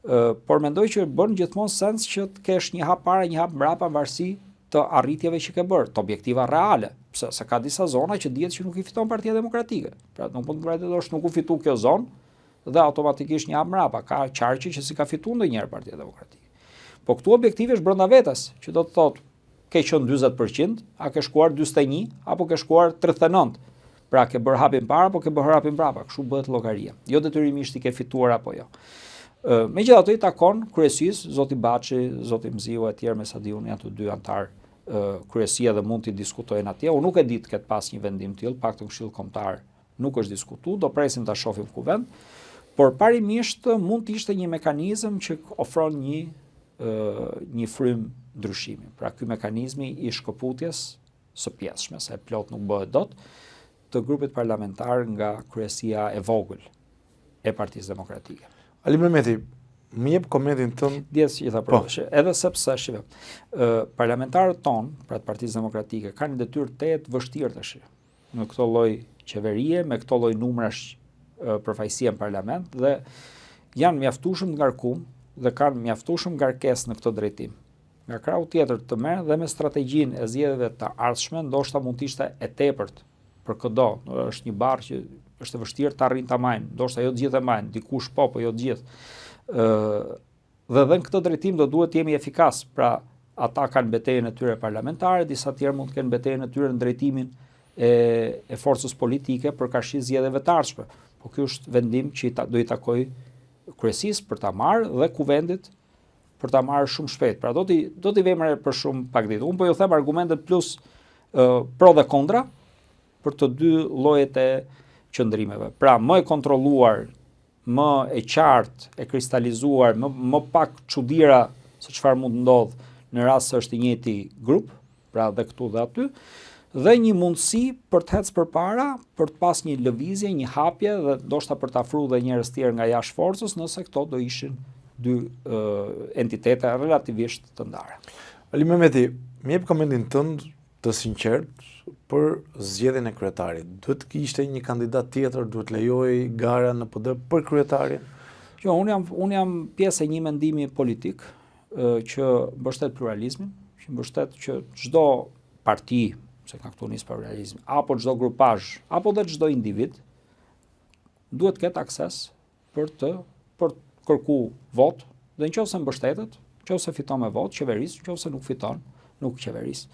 Por mendoj që bën gjithmonë sens që të kesh një hap para, një hap mbrapa varësi të arritjeve që ke bërë, të objektiva reale, se ka disa zona që dihet që nuk i fiton Partia Demokratike. Pra nuk mund të vërtetësh nuk u fitu kjo zonë dhe automatikisht një hap mbrapa, ka qarqe që si ka fitu ndonjëherë Partia Demokratike. Po këtu objektivi është brenda vetes, që do të thotë ke qenë 40%, a ke shkuar 41 apo ke shkuar 39. Pra ke bërë hapin para apo ke bërë hapin mbrapa, kështu bëhet llogaria. Jo detyrimisht i ke fituar apo jo. Megjithatë i takon kryesisë, zoti Baçi, zoti Mziu e tjerë me sa di unë janë të dy antar kryesia dhe mund të diskutojnë atje. Unë nuk e di të ketë pas një vendim tillë, paktën Këshilli Kombëtar nuk është diskutuar, do presim ta shohim ku vend. Por parimisht mund të ishte një mekanizëm që ofron një frym ndryshimi. Pra ky mekanizmi i shkëputjes së pjesshme, se plot nuk bëhet dot, të grupit parlamentar nga kryesia e vogël e Partisë Demokratike. Ali Mehmeti, më jep komentin tënd. Dies që ta provoj. Edhe sepse shive, parlamentarët ton, pra të Partisë Demokratike, kanë një detyrë të vështirë tash në këtë lloj qeverie, me këtë lloj numrash përfaqësie në parlament dhe janë mjaftueshëm të ngarkuar dhe kanë mjaftueshëm ngarkesë në këtë drejtim. Nga krau tjetër të merr dhe me strategjinë e zgjedhjeve të ardhshme, ndoshta mund të ishte e tepërt për këdo. Është një barë që është e vështirë të arrin ta majnë, ndoshta jo të gjithë e majnë, dikush po jo të gjithë. Dhe në këtë drejtim do duhet të jemi efikas. Pra ata kanë betejën e tyre parlamentare, disa tjerë mund të kenë betejën e tyre në drejtimin e forcës politike për karshi zgjedhjeve të ardhshme. Po ky është vendim që do i takoj kryesisë për ta marrë dhe kuvendit për ta marrë shumë shpejt. Pra do t'i vëmë për shumë pak ditë. Unë po ju them argumentet plus pro dhe kontra për të dy llojet e qëndrimeve. Pra më e kontrolluar, më e qartë, e kristalizuar, më pak çuditëra se çfarë mund të ndodh në rast se është i njëjti grup, pra dhe këtu dhe aty, dhe një mundësi për të ecë përpara, për të pas një lëvizje, një hapje dhe ndoshta për të afruar dhe njerëz tjerë nga jashtë forcës, nëse këto do ishin dy entitete relativisht të ndara. Ali Mehmeti, më jep komentin tënd të sinqert për zgjedhjen e kryetarit. Duhet të kishte një kandidat tjetër, duhet lejoj gara në PD për kryetarin? Jo, unë jam pjesë e një mendimi politik që mbështet pluralizmin, që mbështet që çdo parti, se ka këtu nis pluralizmi, apo çdo grupazh, apo dhe çdo individ duhet të ketë akses për të kërku vot, dhe nëse mbështetet, nëse fiton me vot, qeveris, nëse nuk fiton, nuk qeveris.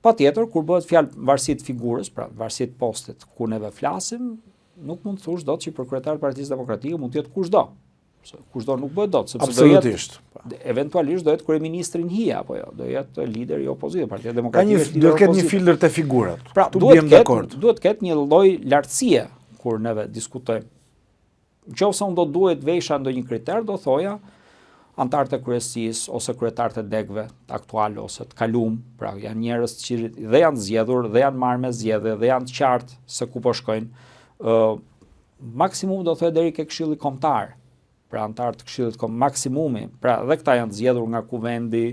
Patjetër, kur bëhet fjalë varësi të figurës, pra varësi të postit ku neve flasim, nuk mund të thush dot që për kryetar Partisë Demokratike mund të jetë kushdo. Kushdo nuk bëhet dot, sepse absolutisht. Eventualisht do jetë kryeministri në hija apo jo, do jetë lideri i opozitës, Partia Demokratike. Duhet të ketë një filtr te figurat. Pra, duhet të ketë një lloj lartësie kur neve diskutojmë. Nëse unë do duhet vesha ndonjë kriter, do thoja antarët e kryesisë ose kryetarët e degëve të aktual ose të kalum, pra janë njerëz që dhe janë zgjedhur dhe janë marrë me zgjedhje dhe janë të qartë se ku po shkojnë. Maksimum do thoya deri ke Këshilli Kombëtar. Pra antarët të Këshillit Kombëtar maksimumi, pra dhe këta janë të zgjedhur nga kuvendi,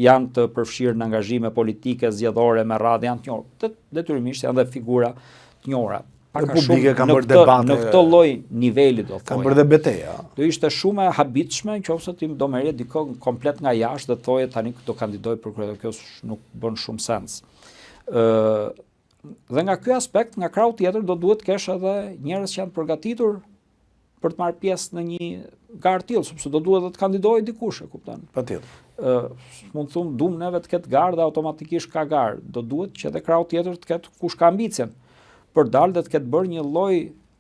janë të përfshirë në angazhime politike zgjedhore me radhë, janë të njohur. Detyrimisht janë dhe figura të njohura. Republike kanë bërë debate në këtë lloj niveli do thoya. Kanë bërë dhe betejë. Do ishte shumë e habitshme nëse ti do merrje dikon komplet nga jashtë dhe thoje tani do kandidoj për kryetar, kjo nuk bën shumë sens. Dhe nga ky aspekt, nga krau tjetër do duhet të kesh edhe njerëz që janë përgatitur për të marrë pjesë në një garë tillë, sepse do duhet të kandidojë dikush, e kupton? Patjetër. Mund të them neve të ketë garë dhe automatikisht ka garë. Do duhet që edhe krau tjetër të ketë kush ka ambicien për dalë dhe të ketë bërë një lloj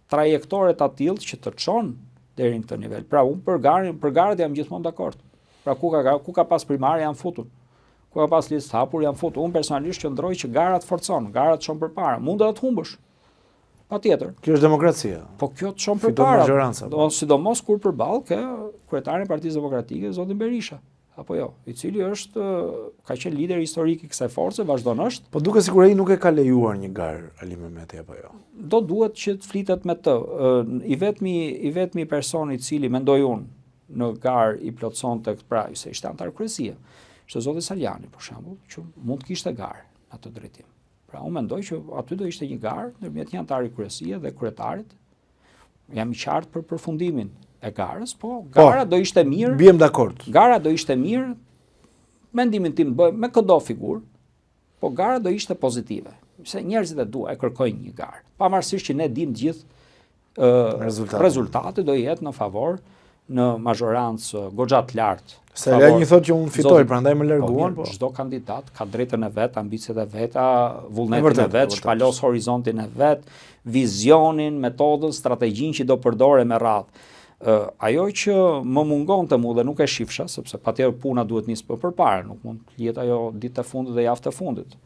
trajektore të tillë që të çon deri në këtë nivel. Pra unë për garët jam gjithmonë dakord. Pra ku ka pas primare janë futur. Ku ka pas listë hapur janë futur. Unë personalisht qëndroj që garat forcon, garat çon përpara. Mund edhe të humbësh. Patjetër. Kjo është demokracia. Po kjo të çon përpara. Do sidomos kur përballë ke kryetarin e Partisë Demokratike zotin Berisha. Apo jo, i cili ka qenë lider historik i kësaj force, vazhdon është. Po duket sikur ai nuk e ka lejuar një garë Ali Mehmeti apo jo. Do duhet që të flitet me të. I vetmi person i cili mendoj unë në garë i plotësonte pra se ishte antar kryesie. Ishte zoti Saljani për shembull, që mund të kishte garë në atë drejtim. Pra unë mendoj që aty do ishte një garë ndërmjet një antari kryesie dhe kryetarit. Jam i qartë për përfundimin e garës, po gara do ishte mirë. Biem dakord. Gara do ishte mirë, mendimin tim bëj me çdo figurë, po gara do ishte pozitive. Se njerëzit e kërkojnë një garë. Pavarësisht që ne dim gjithë rezultati do jetë në favor në mazhorancë goxha të lartë. Se Lani thotë që unë fitoj, prandaj më larguan, po. Çdo kandidat ka drejtën e vet, ambicet e veta, vullnetin e vet, shpalos horizontin e vet, vizionin, metodën, strategjinë që do përdore me radhë. Ajo që më mungonte mua dhe nuk e shifsha, sepse patjetër puna duhet nisë përpara, nuk mund të jetë ajo ditë e fundit dhe javë të fundit.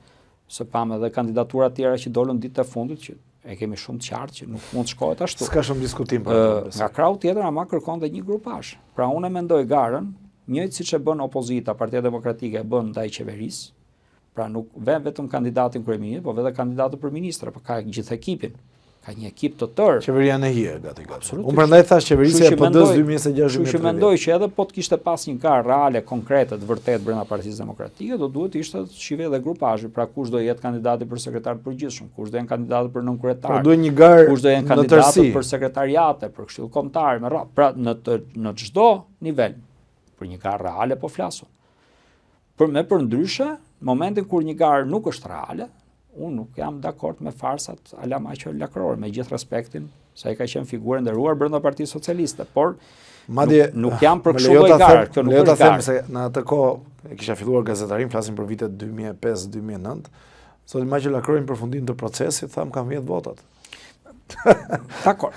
Se pam edhe kandidatura tjera që dolën ditë e fundit që e kemi shumë të qartë që nuk mund të shkohet ashtu. S'ka shumë diskutim për atë. Nga krau tjetër ama kërkonte një grupazh. Pra unë mendoj garën, njëjtë siç e bën opozita, Partia Demokratike e bën ndaj qeverisë. Pra nuk vën vetëm kandidatin kryeminist, po edhe kandidatët për ministra, po ka gjithë ekipin. Ka një ekip të tërë. Qeveria në hije gati. Unë prandaj thash qeverisja e PD-s 2026. Kështu që mendoj që edhe po të kishte pas një garë reale, konkrete, të vërtet brenda Partisë Demokratike, do duhet ishte të shihej edhe grupazhi, pra kush do jetë kandidati për sekretar të përgjithshëm, kush do jenë kandidatë për nënkryetar. Po duhet një garë kush do jenë kandidatë për sekretariate, për këshill kombëtar, me radhë. Pra në çdo nivel, për një garë reale po flasun. Për ndryshe, në momentin kur një garë nuk është reale, unë nuk jam dakord me farsat ala Maqo Lakror, me gjithë respektin, se ai ka qenë figurë e nderuar brenda Partisë Socialiste, por nuk jam për kështu lloj garë, kjo nuk është garë. Se në atë kohë e kisha filluar gazetarin, flasim për vitet 2005-2009, sot Maqo Lakror në përfundim të procesit tham kam 10 votat. Dakor.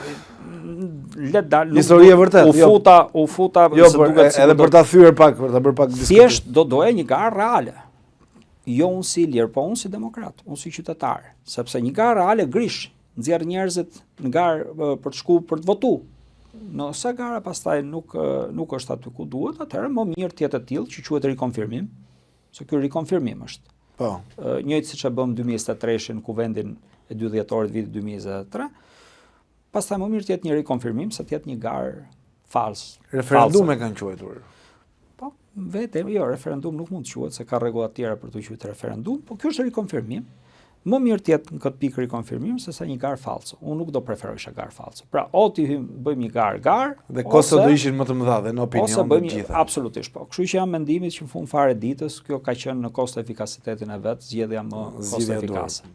Le dal. Histori e vërtet. U futa se duket edhe për ta thyer pak, për ta bërë pak diskutim. Thjesht do doja një garë reale. Jo unë si lider, po unë si demokrat, unë si qytetar, sepse një garë reale grish, nxjerr njerëzit në garë për të shkuar për të votuar. Nëse gara pastaj nuk është aty ku duhet, atëherë më mirë të jetë e tillë që quhet rikonfirmim, se ky rikonfirmim është. Po. Njëjtë siç e bëm 2023-shin kuvendin e 2 dhjetorit vitit 2023, pastaj më mirë të jetë një rikonfirmim se të jetë një garë fals. Referendum e kanë quajtur. Referendum nuk mund të quhet se ka rregulla të tjera për të quajtur referendum, po ky është rikonfirmim. Më mirë të jetë në këtë pikë rikonfirmim se sa një garë falso. Unë nuk do preferoja garë falso. Pra, o ti bëjmë një garë dhe kostot do ishin më të mëdha dhe në opinion të gjitha. Absolutisht po. Kështu që jam mendimit që në fund fare ditës kjo ka qenë në kosto efikasitetin e vet, zgjedhja më kosto efikase.